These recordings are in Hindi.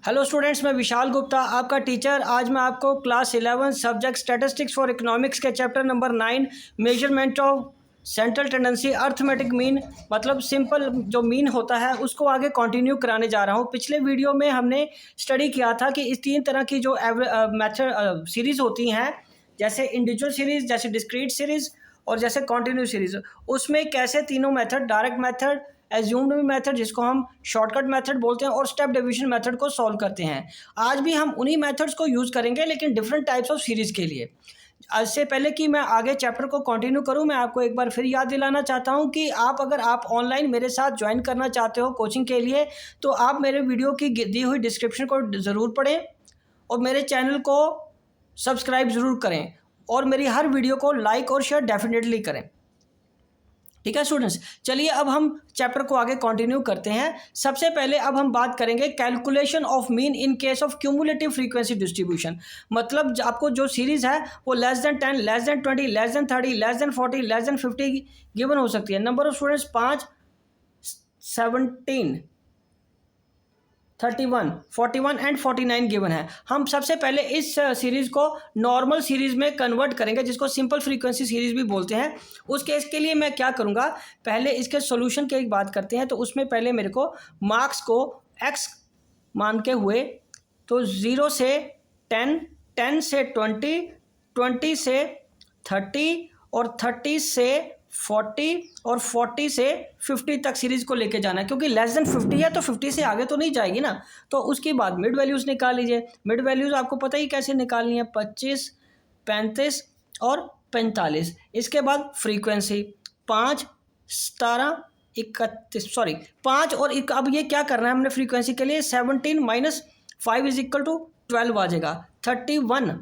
हेलो स्टूडेंट्स, मैं विशाल गुप्ता आपका टीचर। आज मैं आपको class 11 subject statistics for economics के chapter number 9 measurement of central tendency arithmetic mean मतलब सिंपल जो मीन होता है उसको आगे कंटिन्यू कराने जा रहा हूँ। पिछले वीडियो में हमने स्टडी किया था कि इस तीन तरह की जो मेथड सीरीज़ होती हैं, जैसे इंडिविजुअल सीरीज़, जैसे डिस्क्रीट सीरीज़ और जैसे कंटिन्यू सीरीज़, उसमें कैसे तीनों method, direct method, assumed method जिसको हम शॉर्टकट मेथड बोलते हैं और स्टेप डिवीजन मेथड को सॉल्व करते हैं। आज भी हम उन्हीं मेथड्स को यूज़ करेंगे लेकिन डिफरेंट टाइप्स ऑफ सीरीज़ के लिए। इससे पहले कि मैं आगे चैप्टर को कंटिन्यू करूं, मैं आपको एक बार फिर याद दिलाना चाहता हूं कि अगर आप ऑनलाइन मेरे साथ ज्वाइन करना चाहते हो कोचिंग के लिए, तो आप मेरे वीडियो की दी हुई डिस्क्रिप्शन को ज़रूर पढ़ें और मेरे चैनल को सब्सक्राइब ज़रूर करें और मेरी हर वीडियो को लाइक और शेयर डेफिनेटली करें। ठीक है स्टूडेंट्स, चलिए अब हम चैप्टर को आगे कंटिन्यू करते हैं। सबसे पहले अब हम बात करेंगे calculation of mean in case of cumulative frequency distribution. मतलब आपको जो सीरीज़ है वो less than 10, less than 20, less than 30, less than 40, less than 50 given हो सकती है। Number of students 5, 17, 31, 41 and 49 given है। हम सबसे पहले इस सीरीज़ को नॉर्मल सीरीज़ में कन्वर्ट करेंगे, जिसको सिंपल फ्रीक्वेंसी सीरीज़ भी बोलते हैं। उस केस के लिए मैं क्या करूँगा, पहले इसके सॉल्यूशन की एक बात करते हैं। तो उसमें पहले मेरे को मार्क्स को x मान के हुए, तो 0 से 10, 10 से 20, 20 से 30 और 30 से 40 और 40 से 50 तक सीरीज़ को लेके जाना है, क्योंकि लेस देन 50 है तो 50 से आगे तो नहीं जाएगी ना। तो उसके बाद मिड वैल्यूज़ निकाल लीजिए। मिड वैल्यूज़ आपको पता ही कैसे निकालनी है, 25, 35 और 45। इसके बाद फ्रीक्वेंसी 5, 17, 31, सॉरी 5 और अब ये क्या करना है हमने फ्रीक्वेंसी के लिए, 17 माइनस 5 इज इक्वल टू 12 आ जाएगा। 31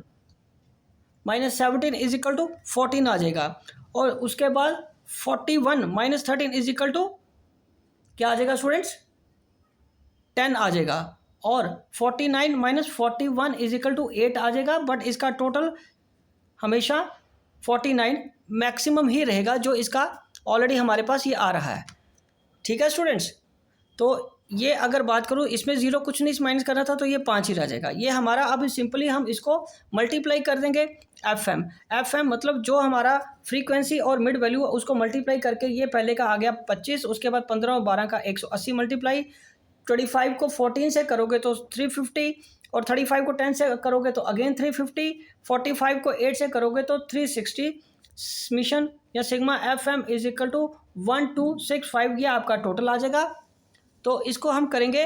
माइनस 17 इज इक्वल टू 14 आ जाएगा। और उसके बाद 41 माइनस 13 इज इक्वल टू क्या आ जाएगा स्टूडेंट्स, 10 आ जाएगा। और 49 माइनस 41 इज इक्वल टू 8 आ जाएगा। बट इसका टोटल हमेशा 49 मैक्सिमम ही रहेगा, जो इसका ऑलरेडी हमारे पास ये आ रहा है। ठीक है स्टूडेंट्स, तो ये अगर बात करूँ, इसमें 0 कुछ नहीं माइनस करना था तो ये 5 ही रह जाएगा। ये हमारा अब सिंपली हम इसको मल्टीप्लाई कर देंगे एफ एम मतलब जो हमारा फ्रीक्वेंसी और मिड वैल्यू उसको मल्टीप्लाई करके, ये पहले का आ गया 25, उसके बाद 15 और 12 का 180 मल्टीप्लाई, 25 को 14 से करोगे तो 350 और 35 को 10 से करोगे तो अगेन 350, 45 को 8 से करोगे तो 360 मिशन या sigma F m is equal to 1265, ये आपका टोटल आ जाएगा। तो इसको हम करेंगे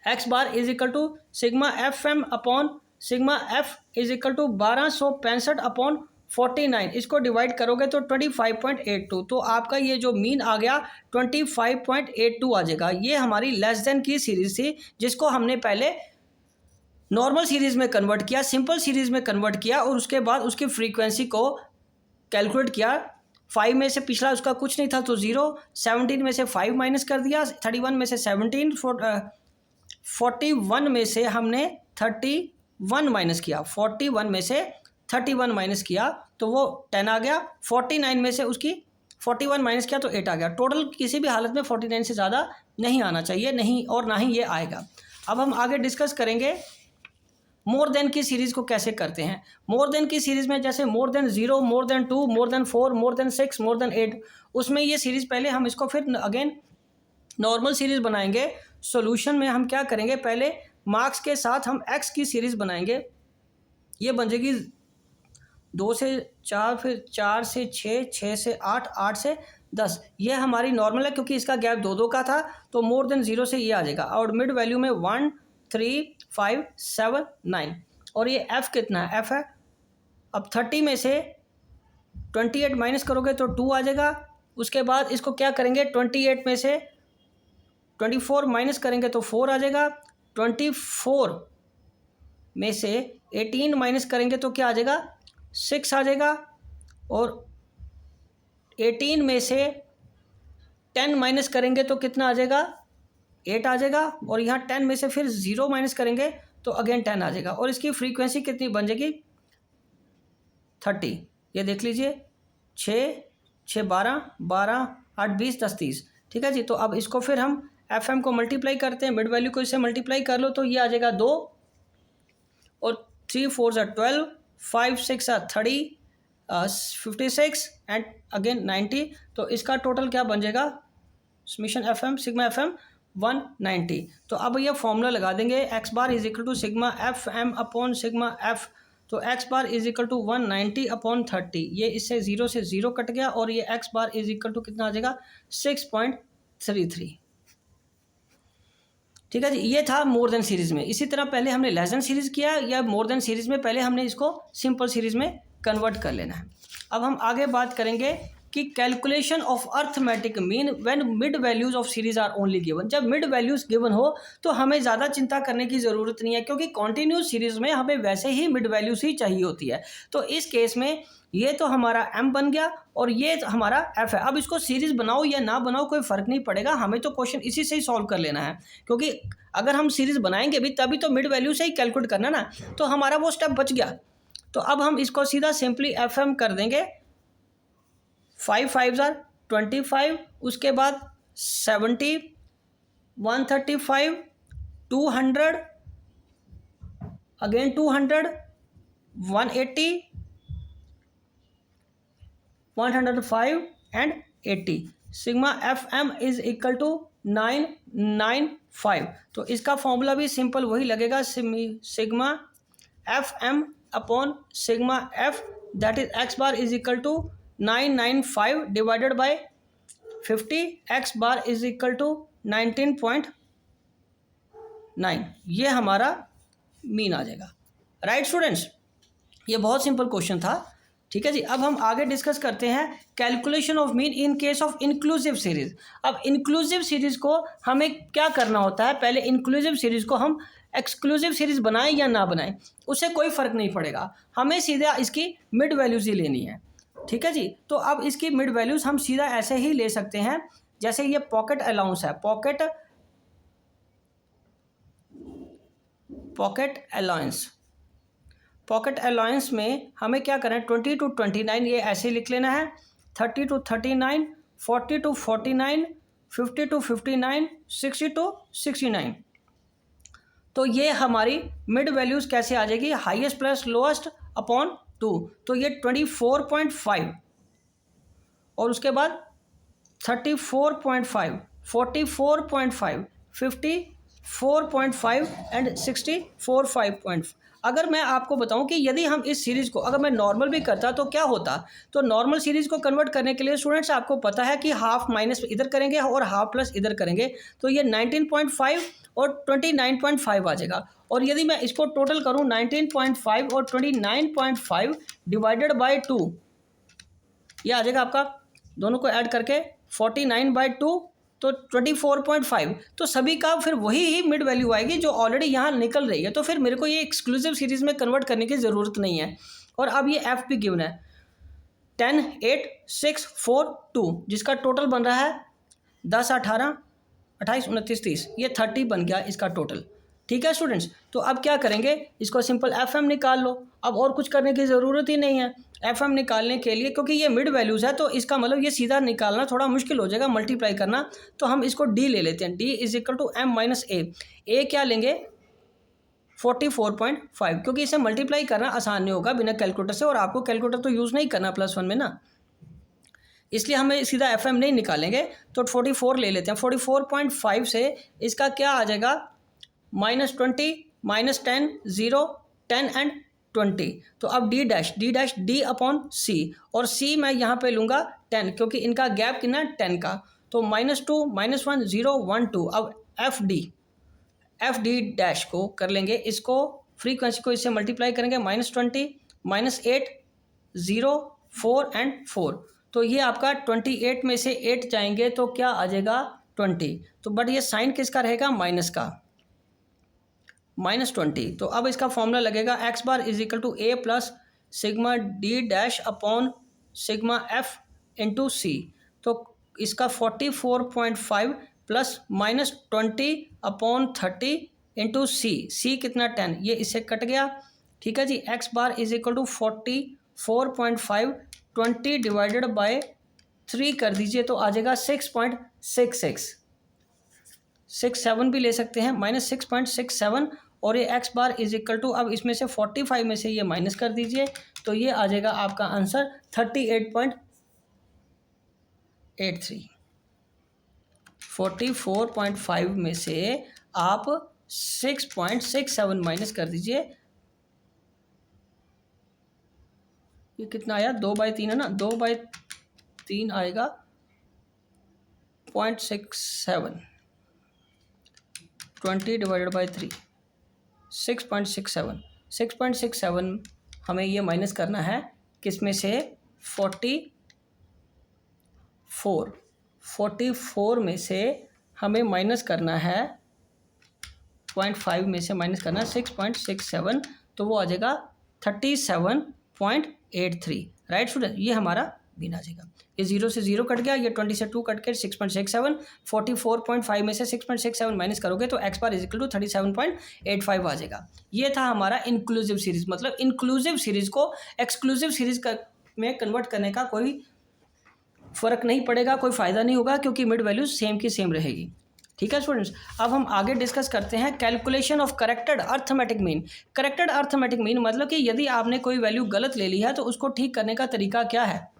x bar is equal to sigma F M upon sigma f is equal to 1265 upon 49। इसको डिवाइड करोगे तो 25.82, तो आपका ये जो मीन आ गया 25.82 आ जाएगा। ये हमारी लेस देन की सीरीज थी, जिसको हमने पहले नॉर्मल सीरीज़ में कन्वर्ट किया, सिंपल सीरीज़ में कन्वर्ट किया और उसके बाद उसकी फ्रीक्वेंसी को कैलकुलेट किया। 5 में से पिछला उसका कुछ नहीं था तो 0, 17 में से 5 माइनस कर दिया, 31 में से 17, 41 में से हमने 31 माइनस किया, 41 में से 31 माइनस किया तो वो 10 आ गया। 49 में से उसकी 41 माइनस किया तो 8 आ गया। टोटल किसी भी हालत में 49 से ज़्यादा नहीं आना चाहिए, नहीं और ना ही ये आएगा। अब हम आगे डिस्कस करेंगे मोर देन की सीरीज़ को कैसे करते हैं। मोर देन की सीरीज़ में जैसे more than 0, more than 2, more than 4, more than 6, more than 8, उसमें ये सीरीज़ पहले हम इसको फिर अगेन नॉर्मल सीरीज़ बनाएंगे। सॉल्यूशन में हम क्या करेंगे, पहले मार्क्स के साथ हम एक्स की सीरीज़ बनाएंगे। ये बन जाएगी 2 से 4, फिर 4 से 6, 6 से 8, 8 से 10। ये हमारी नॉर्मल है क्योंकि इसका गैप 2 का था, तो मोर देन 0 से ये आ जाएगा। और मिड वैल्यू में 1, 3, 5, 7, 9 और ये एफ़ कितना है, एफ़ है। अब 30 में से 28 माइनस करोगे तो 2 आ जाएगा। उसके बाद इसको क्या करेंगे, 28 में से 24 माइनस करेंगे तो 4 आ जाएगा। 24 में से 18 माइनस करेंगे तो क्या आ जाएगा, 6 आ जाएगा। और 18 में से 10 माइनस करेंगे तो कितना आ जाएगा, 8 आ जाएगा। और यहाँ 10 में से फिर 0 माइनस करेंगे तो अगेन 10 आ जाएगा। और इसकी फ्रीक्वेंसी कितनी बन जाएगी, 30। ये देख लीजिए, 6, 6, 12, 12, 8, 20, 10, 30। ठीक है जी। तो अब इसको फिर हम एफ एम को मल्टीप्लाई करते हैं, मिड वैल्यू को इससे मल्टीप्लाई कर लो तो ये आ जाएगा 2 और 3 4 ज़ा 12, 5 6 ज़ा 30, 56 एंड अगेन 90। तो इसका टोटल क्या बन जाएगा summation F M sigma F M 190। तो अब ये फॉर्मूला लगा देंगे X bar is equal to sigma F M upon sigma F. तो X bar is equal to 190 upon 30, ये इससे 0 से 0 कट गया और ये x bar is equal to कितना आ जाएगा 6.33। ठीक है जी, ये था मोर देन सीरीज में। इसी तरह पहले हमने लेस देन सीरीज किया या मोर देन सीरीज में, पहले हमने इसको सिंपल सीरीज में कन्वर्ट कर लेना है। अब हम आगे बात करेंगे कि calculation of arithmetic mean when mid values of series are only given. जब मिड वैल्यूज गिवन हो तो हमें ज़्यादा चिंता करने की ज़रूरत नहीं है, क्योंकि कॉन्टिन्यूस सीरीज में हमें वैसे ही मिड वैल्यूज ही चाहिए होती है। तो इस केस में ये तो हमारा m बन गया और ये हमारा f है। अब इसको सीरीज बनाओ या ना बनाओ कोई फ़र्क नहीं पड़ेगा, हमें तो क्वेश्चन इसी से ही सॉल्व कर लेना है, क्योंकि अगर हम सीरीज बनाएंगे भी तभी तो मिड वैल्यू से ही कैलकुलेट करना ना, तो हमारा वो स्टेप बच गया। तो अब हम इसको सीधा सिंपली एफ एम कर देंगे, 5 5 ज़ा 25, उसके बाद 70, 135, 200, again 200, 180, 105 and 80। Sigma F m is equal to 995। तो इसका फॉर्मूला भी सिंपल वही लगेगा, sigma F M upon sigma f, that is x bar is equal to 995 divided by 50, x bar is equal to 19.9। ये हमारा मीन आ जाएगा। राइट स्टूडेंट्स, ये बहुत सिंपल क्वेश्चन था। ठीक है जी, अब हम आगे डिस्कस करते हैं calculation of mean in case of inclusive series. अब इंक्लूसिव सीरीज को हमें क्या करना होता है, पहले इंक्लूसिव सीरीज को हम एक्सक्लूसिव सीरीज बनाएं या ना बनाएं उससे कोई फ़र्क नहीं पड़ेगा, हमें सीधा इसकी मिड वैल्यूज ही लेनी है। ठीक है जी, तो अब इसकी मिड वैल्यूज हम सीधा ऐसे ही ले सकते हैं, जैसे ये पॉकेट अलाउंस है, पॉकेट अलाउंस में हमें क्या करना है, 20 to 29 ये ऐसे लिख लेना है, 30 to 39, 40 to 49, 50 to 59, 60 to 69। तो ये हमारी मिड वैल्यूज़ कैसे आ जाएगी, हाईएस्ट प्लस लोएस्ट अपॉन 2। तो ये 24.5 और उसके बाद 34.5, 44.5, 54.5 एंड 64.5। अगर मैं आपको बताऊं कि यदि हम इस सीरीज़ को अगर मैं नॉर्मल भी करता तो क्या होता, तो नॉर्मल सीरीज़ को कन्वर्ट करने के लिए स्टूडेंट्स आपको पता है कि हाफ माइनस इधर करेंगे और हाफ प्लस इधर करेंगे, तो ये 19.5 और 29.5 आ जाएगा। और यदि मैं इसको टोटल करूं 19.5 और 29.5 डिवाइडेड बाय 2, ये आ जाएगा आपका दोनों को ऐड करके 49/2, तो 24.5। तो सभी का फिर वही ही मिड वैल्यू आएगी जो ऑलरेडी यहाँ निकल रही है, तो फिर मेरे को ये एक्सक्लूसिव सीरीज़ में कन्वर्ट करने की ज़रूरत नहीं है। और अब ये एफ भी गिवन है 10 8 6 4 2, जिसका टोटल बन रहा है 10 18 28 29 30, ये 30 बन गया इसका टोटल। ठीक है स्टूडेंट्स, तो अब क्या करेंगे, इसको सिंपल एफ एम निकाल लो, अब और कुछ करने की ज़रूरत ही नहीं है एफ एम निकालने के लिए, क्योंकि ये मिड वैल्यूज़ है तो इसका मतलब ये सीधा निकालना थोड़ा मुश्किल हो जाएगा, मल्टीप्लाई करना। तो हम इसको डी ले लेते हैं, D is equal to M minus A क्या लेंगे 44.5, क्योंकि इसे मल्टीप्लाई करना आसान नहीं होगा बिना कैलकुलेटर से, और आपको कैलकुलेटर तो यूज़ नहीं करना +1 में ना, इसलिए हमें सीधा एफ एम नहीं निकालेंगे। तो 44 ले लेते हैं, 44.5 से इसका क्या आ जाएगा -20 -10 0 10 एंड 20। तो अब डी डैश डी अपॉन सी, और सी मैं यहाँ पे लूँगा 10, क्योंकि इनका गैप कितना 10 का। तो -2 -1 0 1 2। अब एफ डी डैश को कर लेंगे, इसको फ्रीक्वेंसी को इससे मल्टीप्लाई करेंगे, -20 -8 0 4 एंड 4। तो ये आपका 28 में से 8 जाएंगे तो क्या आ जाएगा 20। तो बट ये साइन किसका रहेगा, माइनस का, -20। तो अब इसका फॉर्मूला लगेगा X bar is equal to A plus sigma D dash upon sigma F into C. तो इसका 44.5 प्लस -20 अपॉन 30 इंटू सी कितना 10, ये इससे कट गया। ठीक है जी, X bar is equal to 44.5 20 divided by 3 कर दीजिए तो आ जाएगा 6.66। -6.67 भी ले सकते हैं, -6.67, और ये x bar is equal to, अब इसमें से 45 में से ये माइनस कर दीजिए, तो ये आ जाएगा आपका आंसर 38.83। 44.5 में से आप 6.67 माइनस कर दीजिए, ये कितना आया, 2/3 है ना, 2/3 आएगा 0.67, 20/3 6.67। 6.67 हमें ये माइनस करना है किस में से, 44 में से हमें माइनस करना है 0.5 में से माइनस करना है 6.67, तो वो आ जाएगा 37.83। राइट स्टूडेंट, ये हमारा बिन आ जाएगा। ये 0 से 0 कट गया, ये 20 से 2 कट के 6.67, 44.5 में से 6.67 माइनस करोगे तो x bar is equal to 37.85 आ जाएगा। ये था हमारा इंक्लूसिव सीरीज। मतलब इंक्लूसिव सीरीज को एक्सक्लूसिव सीरीज में कन्वर्ट करने का कोई फ़र्क नहीं पड़ेगा, कोई फ़ायदा नहीं होगा, क्योंकि मिड वैल्यू सेम की सेम रहेगी। ठीक है स्टूडेंट्स, अब हम आगे डिस्कस करते हैं calculation of corrected arithmetic mean. Corrected arithmetic mean मतलब कि यदि आपने कोई वैल्यू गलत ले ली है तो उसको ठीक करने का तरीका क्या है,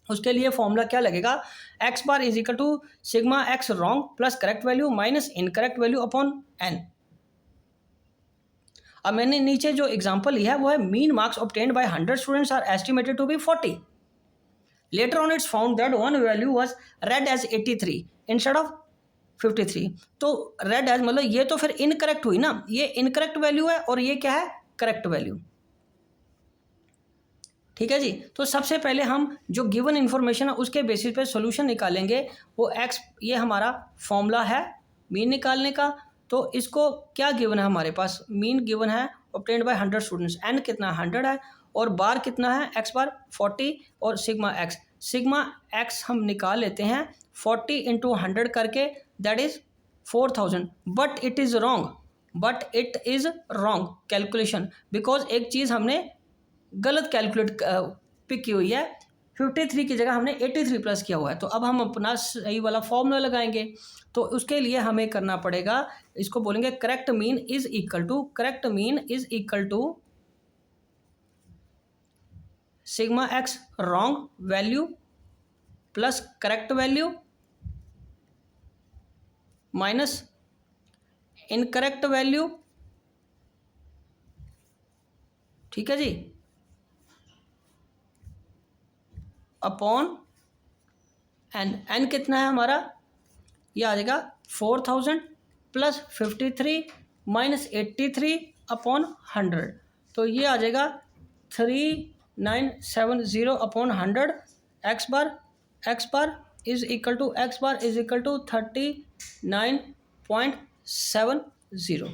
उसके लिए फॉर्मूला क्या लगेगा, x bar is equal to sigma x wrong plus correct value minus incorrect value upon n। अब मैंने नीचे जो एग्जांपल लिया है वो है mean marks obtained by 100 students are estimated to be 40। Later on it's found that one value was read as 83 instead of 53। तो read as मतलब ये तो फिर इनकरेक्ट हुई ना, ये इनकरेक्ट वैल्यू है और ये क्या है, करेक्ट वैल्यू। ठीक है जी, तो सबसे पहले हम जो गिवन इन्फॉर्मेशन है उसके बेसिस पे सॉल्यूशन निकालेंगे। वो x, ये हमारा फॉर्मूला है मीन निकालने का। तो इसको क्या गिवन है हमारे पास, मीन गिवन है ऑब्टेन्ड बाय 100 स्टूडेंट्स, n कितना 100 है और बार कितना है, x बार 40 और सिग्मा x हम निकाल लेते हैं 40 × 100 करके, that is 4000। But it is wrong calculation, because एक चीज़ हमने गलत कैलकुलेट पिक की हुई है, 53 की जगह हमने 83 प्लस किया हुआ है। तो अब हम अपना सही वाला फॉर्मूला लगाएंगे। तो उसके लिए हमें करना पड़ेगा, इसको बोलेंगे correct mean is equal to sigma x wrong value plus correct value minus incorrect value. ठीक है जी, अपॉन n कितना है हमारा, ये आ जाएगा 4000 प्लस 53 माइनस 83 अपॉन 100, तो ये आ जाएगा 3970 upon 100। x bar is equal to 39.70।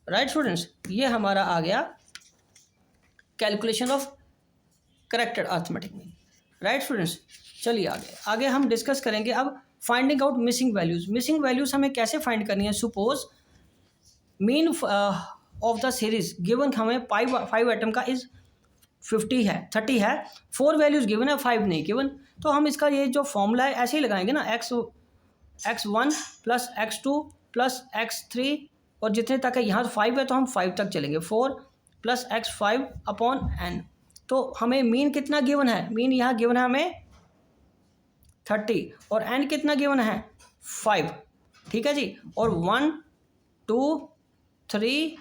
Right students, ये हमारा आ गया calculation of corrected arithmetic mean. Right students, चलिए आगे हम डिस्कस करेंगे अब finding out missing values. Missing values हमें कैसे फाइंड करनी है। Suppose mean of the series given हमें 5 आइटम का इज 30 है, 4 वैल्यूज़ गिवन है, 5 नहीं गिवन। तो हम इसका ये जो फॉर्मूला है ऐसे ही लगाएंगे ना, x1 plus x2 plus x3 और जितने तक है, यहाँ 5 है तो हम 5 तक चलेंगे, 4 प्लस x5 अपॉन n। तो हमें मीन कितना गिवन है, मीन यहाँ गिवन है हमें 30 और n कितना गिवन है 5। ठीक है जी, और 1 2 3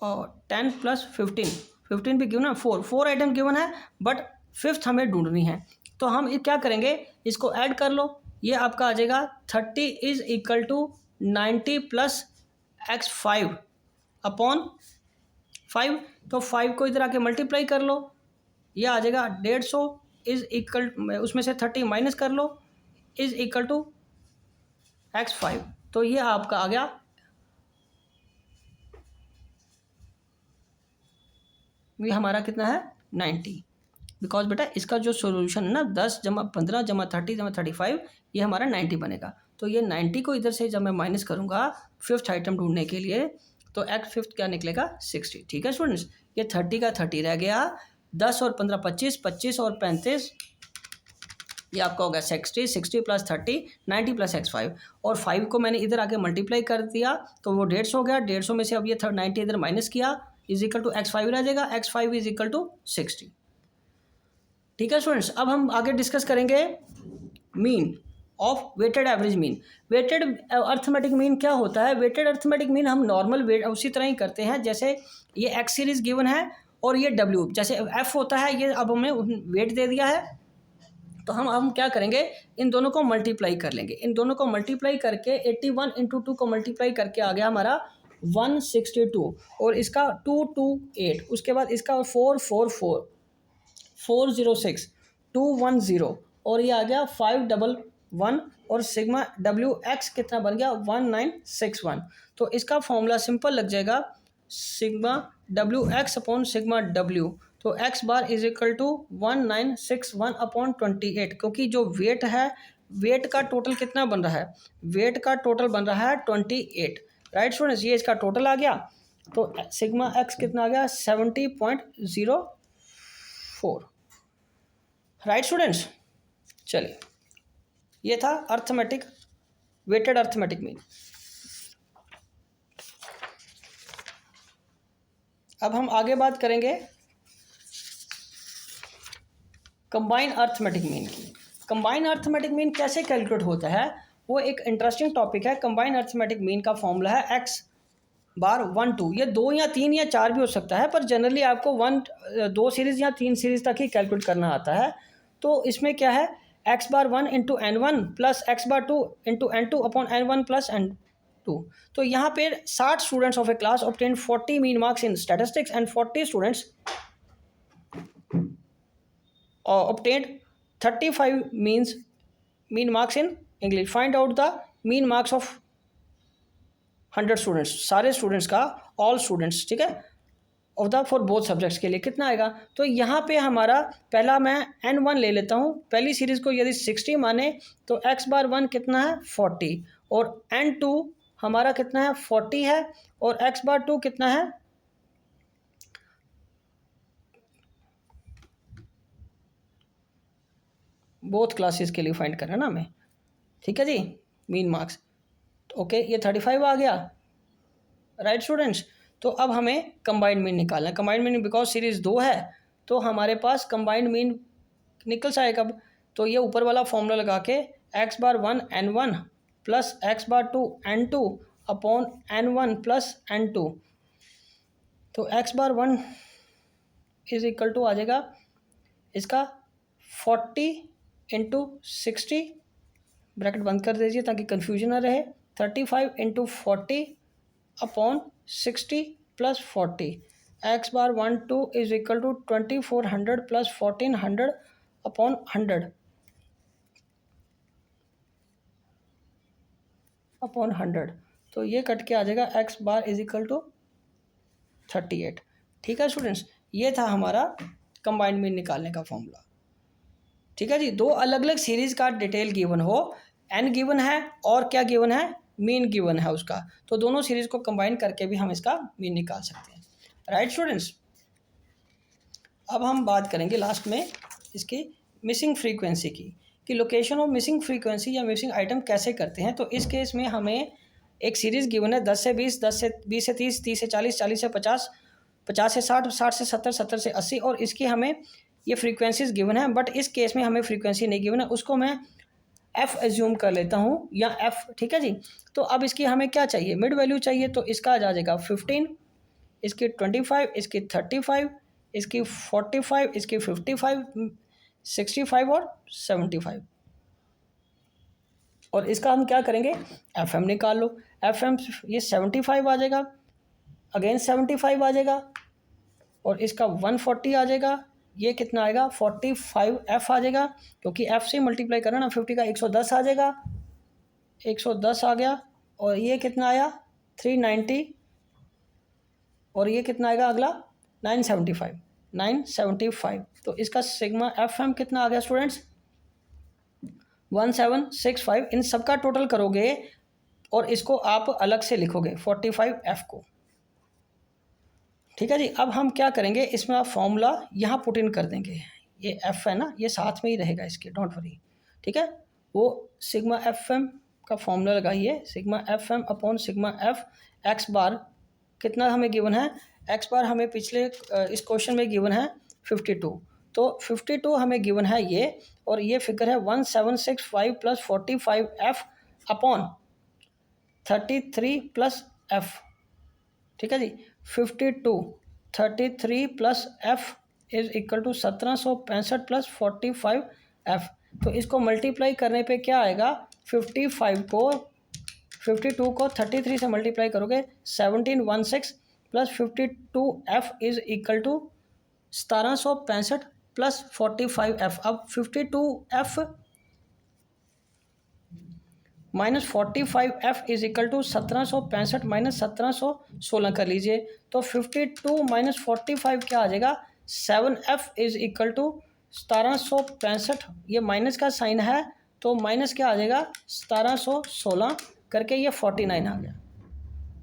और 10 प्लस 15 भी गिवन है, 4 आइटम गिवन है, बट 5th हमें ढूंढनी है। तो हम क्या करेंगे, इसको ऐड कर लो, ये आपका आ जाएगा 30 is equal to 90 plus x5 upon 5। तो 5 को इधर आके मल्टीप्लाई कर लो, ये आ जाएगा 150 इज इक्वल, उसमें से 30 माइनस कर लो, इज इक्वल टू x5। तो ये आपका आ गया, ये हमारा कितना है 90। बिकॉज बेटा इसका जो सोल्यूशन है ना 10 जमा 15 जमा 30 जमा 35, ये हमारा 90 बनेगा। तो ये 90 को इधर से जब मैं माइनस करूँगा 5th आइटम ढूंढने के लिए, तो x5 क्या निकलेगा 60। ठीक है स्टूडेंट्स, ये 30 का 30 रह गया, 10 और 15 25, 25 और 35 ये आपका होगा 60 प्लस 30 90 प्लस x5 और 5 को मैंने इधर आके मल्टीप्लाई कर दिया तो वो 150 हो गया। 150 में से अब ये 90 इधर माइनस किया इज इक्वल टू x5 रह जाएगा। x5 is equal to 60। ठीक है स्टूडेंट्स, अब हम आगे डिस्कस करेंगे mean of weighted average mean. Weighted arithmetic mean क्या होता है? वेटेड अर्थमेटिक मीन हम नॉर्मल वेट उसी तरह ही करते हैं जैसे ये एक्स सीरीज गिवन है और ये डब्ल्यू जैसे एफ होता है, ये अब हमें वेट दे दिया है तो हम क्या करेंगे, इन दोनों को मल्टीप्लाई कर लेंगे। इन दोनों को मल्टीप्लाई करके 81 इंटू 2 को मल्टीप्लाई करके आ गया हमारा 162 और इसका 228, उसके बाद इसका 444 406 210 और ये आ गया 511 और सिग्मा डब्ल्यू एक्स कितना बन गया 1961। तो इसका फॉर्मूला सिंपल लग जाएगा sigma W X upon sigma W. तो X bar is equal to 1961 upon 28 क्योंकि जो वेट है वेट का टोटल कितना बन रहा है, वेट का टोटल बन रहा है 28। राइट स्टूडेंट्स, ये इसका टोटल आ गया तो सिग्मा एक्स कितना आ गया 70.04। राइट स्टूडेंट्स, चलिए ये था अर्थमेटिक वेटेड अर्थमेटिक मीन। अब हम आगे बात करेंगे कंबाइन अर्थमेटिक मीन की। कंबाइन अर्थमेटिक मीन कैसे कैलकुलेट होता है, वो एक इंटरेस्टिंग टॉपिक है। कंबाइन अर्थमेटिक मीन का फॉर्मूला है एक्स बार 1 2, ये 2 या 3 या 4 भी हो सकता है पर जनरली आपको 2 सीरीज़ या 3 सीरीज़ तक ही कैलकुलेट करना आता है। तो इसमें क्या है, x bar 1 into n1 plus X bar 2 into n2 upon n1 plus n2। तो यहाँ पे 60 students of A class obtain 40 mean marks in statistics and 40 students obtained 35 mean marks in English. Find out the mean marks of 100 students, सारे स्टूडेंट्स का, ऑल स्टूडेंट्स, ठीक है, of the for both subjects के लिए कितना आएगा। तो यहाँ पे हमारा पहला मैं n1 ले लेता हूँ। पहली सीरीज़ को यदि 60 माने तो x बार 1 कितना है 40 और n2 हमारा कितना है 40 है और x बार 2 कितना है बोथ क्लासेस के लिए फाइंड करना ना हमें। ठीक है जी, मीन मार्क्स ओके, ये 35 आ गया। राइट स्टूडेंट्स, तो अब हमें कंबाइंड मीन निकालना है। कंबाइंड मीन बिकॉज सीरीज़ 2 है तो हमारे पास कंबाइंड मीन निकल जाए कब, तो ये ऊपर वाला फॉर्मूला लगा के X bar 1 n1 plus X bar 2 n2 upon n1 plus n2। तो X bar 1 is equal to आ जाएगा इसका 40 इंटू 60, ब्रैकेट बंद कर दीजिए ताकि कन्फ्यूजन ना रहे, 35 into 40 upon 60 plus 40। X bar 1 2 is equal to 2400 plus 1400 upon 100 upon 100। तो ये कट के आ जाएगा x bar is equal to 38। ठीक है स्टूडेंट्स, ये था हमारा कंबाइंड मीन निकालने का फॉर्मूला। ठीक है जी, 2 अलग अलग सीरीज़ का डिटेल गिवन हो, n गिवन है और क्या गिवन है, मीन गिवन है उसका, तो दोनों सीरीज़ को कंबाइन करके भी हम इसका मीन निकाल सकते हैं। राइट स्टूडेंट्स, अब हम बात करेंगे लास्ट में इसकी मिसिंग फ्रीक्वेंसी की, कि लोकेशन ऑफ मिसिंग फ्रीक्वेंसी या मिसिंग आइटम कैसे करते हैं। तो इस केस में हमें एक सीरीज़ गिवन है 10 से 20, 10 से 20 से 30, 30 से 40, 40 से 50, 50 से 60, 60 से 70, 70 से 80 और इसकी हमें ये फ्रीक्वेंसीज गिवन है। बट इस केस में हमें फ्रीक्वेंसी नहीं गिवन है, उसको मैं एफ़ एज्यूम कर लेता हूँ या एफ़। ठीक है जी, तो अब इसकी हमें क्या चाहिए, मिड वैल्यू चाहिए। तो इसका आ जाएगा 15, इसकी 25, इसकी 35, इसकी 45, इसकी 55, 65 और 75। और इसका हम क्या करेंगे, एफ एम निकाल लो। एफ एम ये 75 आ जाएगा, अगेन 75 आ जाएगा और इसका 140 आ जाएगा। ये कितना आएगा 45 एफ आ जाएगा क्योंकि एफ से मल्टीप्लाई करना ना 50 का 110 आ जाएगा, 110 आ गया। और ये कितना आया 390 और ये कितना आएगा अगला 975। तो इसका सिग्मा एफ एम कितना आ गया स्टूडेंट्स 1765। इन सबका टोटल करोगे और इसको आप अलग से लिखोगे 45 एफ को। ठीक है जी, अब हम क्या करेंगे, इसमें आप फॉर्मूला यहाँ पुट इन कर देंगे। ये एफ है ना, ये साथ में ही रहेगा इसके, डोंट वरी। ठीक है। वो सिग्मा एफ एम का फॉर्मूला लगाइए, sigma F M upon sigma F. X bar कितना हमें गिवन है, एक्स बार हमें पिछले इस क्वेश्चन में गिवन है 52, तो 52 हमें गिवन है ये, और ये फिगर है 1765 plus 45 f upon 33 plus f. ठीक है जी, 52 33 plus f is equal to 1765 plus 45 f. तो इसको मल्टीप्लाई करने पे क्या आएगा, 52 को 33 से मल्टीप्लाई करोगे 1716 plus 52 f is equal to 1765 plus 45 f. अब 52 f minus 45 f is equal to 1765 minus 1716 कर लीजिए, तो 52 माइनस 45 क्या आ जाएगा, 7 एफ इज इक्वल टू 1765, ये माइनस का साइन है तो माइनस क्या आ जाएगा 1716 करके ये 49 आ गया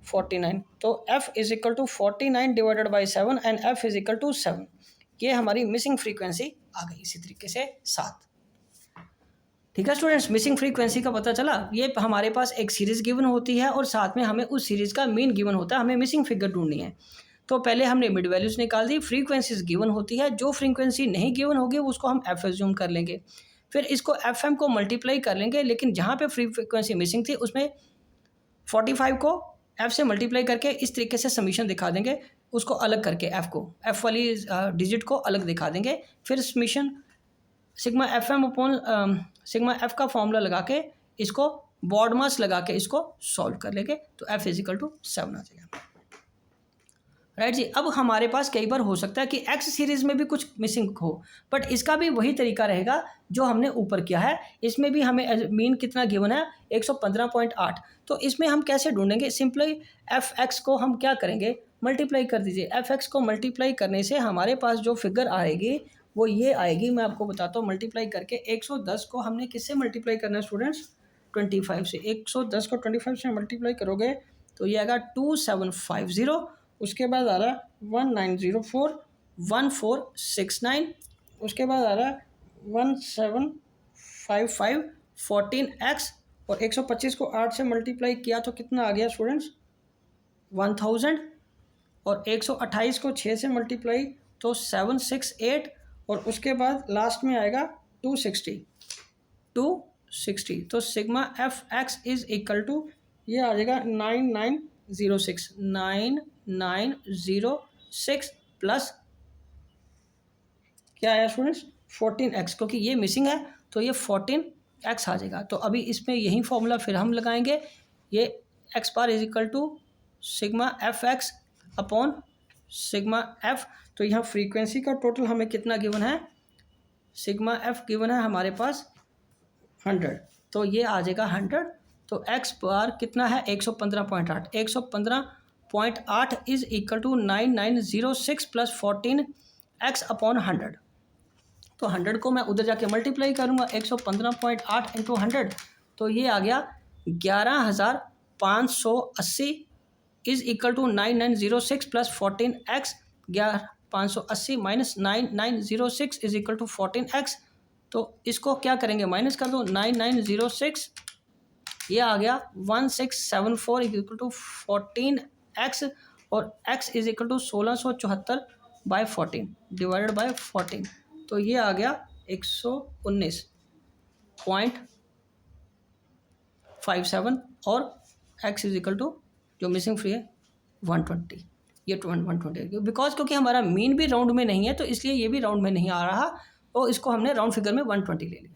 49। तो f is equal to 49 divided by 7 and f is equal to 7। ये हमारी मिसिंग फ्रीक्वेंसी आ गई इसी तरीके से 7। ठीक है स्टूडेंट्स, मिसिंग फ्रीक्वेंसी का पता चला। ये हमारे पास एक सीरीज़ गिवन होती है और साथ में हमें उस सीरीज़ का मीन गिवन होता है, हमें मिसिंग फिगर ढूंढनी है। तो पहले हमने मिड वैल्यूज़ निकाल दी, फ्रीक्वेंसीज गिवन होती है, जो फ्रीक्वेंसी नहीं गिवन होगी उसको हम एफ एज्यूम कर लेंगे, फिर इसको एफ एम को मल्टीप्लाई कर लेंगे, लेकिन जहाँ पे फ्रीक्वेंसी मिसिंग थी उसमें 45 को एफ से मल्टीप्लाई करके इस तरीके से समीशन दिखा देंगे, उसको अलग करके एफ को, एफ वाली डिजिट को अलग दिखा देंगे, फिर summation sigma F M upon sigma f का फॉर्मूला लगा के इसको बॉड मास लगा के इसको सॉल्व कर लेंगे, तो एफ इज इक्वल टू 7 आ जाएगा। राइट जी। अब हमारे पास कई बार हो सकता है कि एक्स सीरीज़ में भी कुछ मिसिंग हो, बट इसका भी वही तरीका रहेगा जो हमने ऊपर किया है। इसमें भी हमें मीन कितना गिवन है 115.8, तो इसमें हम कैसे ढूंढेंगे, सिंपली एफ एक्स को हम क्या करेंगे मल्टीप्लाई कर दीजिए। एफ एक्स को मल्टीप्लाई करने से हमारे पास जो फिगर आएगी वो ये आएगी, मैं आपको बताता हूँ। मल्टीप्लाई करके 110 को हमने किससे मल्टीप्लाई करना है स्टूडेंट्स, 25 से। 110 को 25 से मल्टीप्लाई करोगे तो ये आएगा 2750, उसके बाद आ रहा है 1904 1469, उसके बाद आ रहा है 1755 14x, और 125 को 8 से मल्टीप्लाई किया तो कितना आ गया स्टूडेंट्स 1000, और 128 को 6 से मल्टीप्लाई तो 768, और उसके बाद लास्ट में आएगा 260। तो sigma F x is equal to ये आ जाएगा 9906 प्लस क्या आया स्टूडेंट्स 14x, क्योंकि ये मिसिंग है तो ये 14x आ जाएगा। तो अभी इसमें यही फॉर्मूला फिर हम लगाएंगे, ये x bar is equal to sigma F x upon sigma F. तो यहाँ फ्रीक्वेंसी का टोटल हमें कितना गिवन है, सिग्मा एफ गिवन है हमारे पास 100, तो ये आ जाएगा 100। तो एक्स बार कितना है 115.8, 115.8 is equal to 9906 plus 14x upon 100। तो 100 को मैं उधर जाके मल्टीप्लाई करूँगा 115.8 इंटू 100, तो ये आ गया 11580 is equal to 9906 plus 14x। 11580 minus 9906 is equal to 14x, तो इसको क्या करेंगे माइनस कर दो 9906, ये आ गया 1674 इज इक्वल टू 14x, और x is equal to 1674 by 14 divided by 14, तो ये आ गया 119.57, और x इज इक्वल टू जो मिसिंग फ्री है 120, ये 120 बिकॉज क्योंकि हमारा मीन भी राउंड में नहीं है तो इसलिए ये भी राउंड में नहीं आ रहा, तो इसको हमने राउंड फिगर में 120 ले लिया।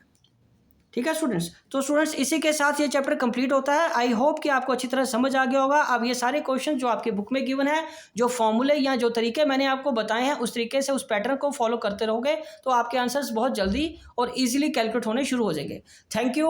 ठीक है स्टूडेंट्स, तो स्टूडेंट्स इसी के साथ ये चैप्टर कंप्लीट होता है। आई होप कि आपको अच्छी तरह समझ आ गया होगा। अब ये सारे क्वेश्चन जो आपके बुक में गिवन है, जो फॉर्मूले या जो तरीके मैंने आपको बताए हैं उस तरीके से उस पैटर्न को फॉलो करते रहोगे तो आपके आंसर्स बहुत जल्दी और ईजिली कैलकुलेट होने शुरू हो जाएंगे। Thank you.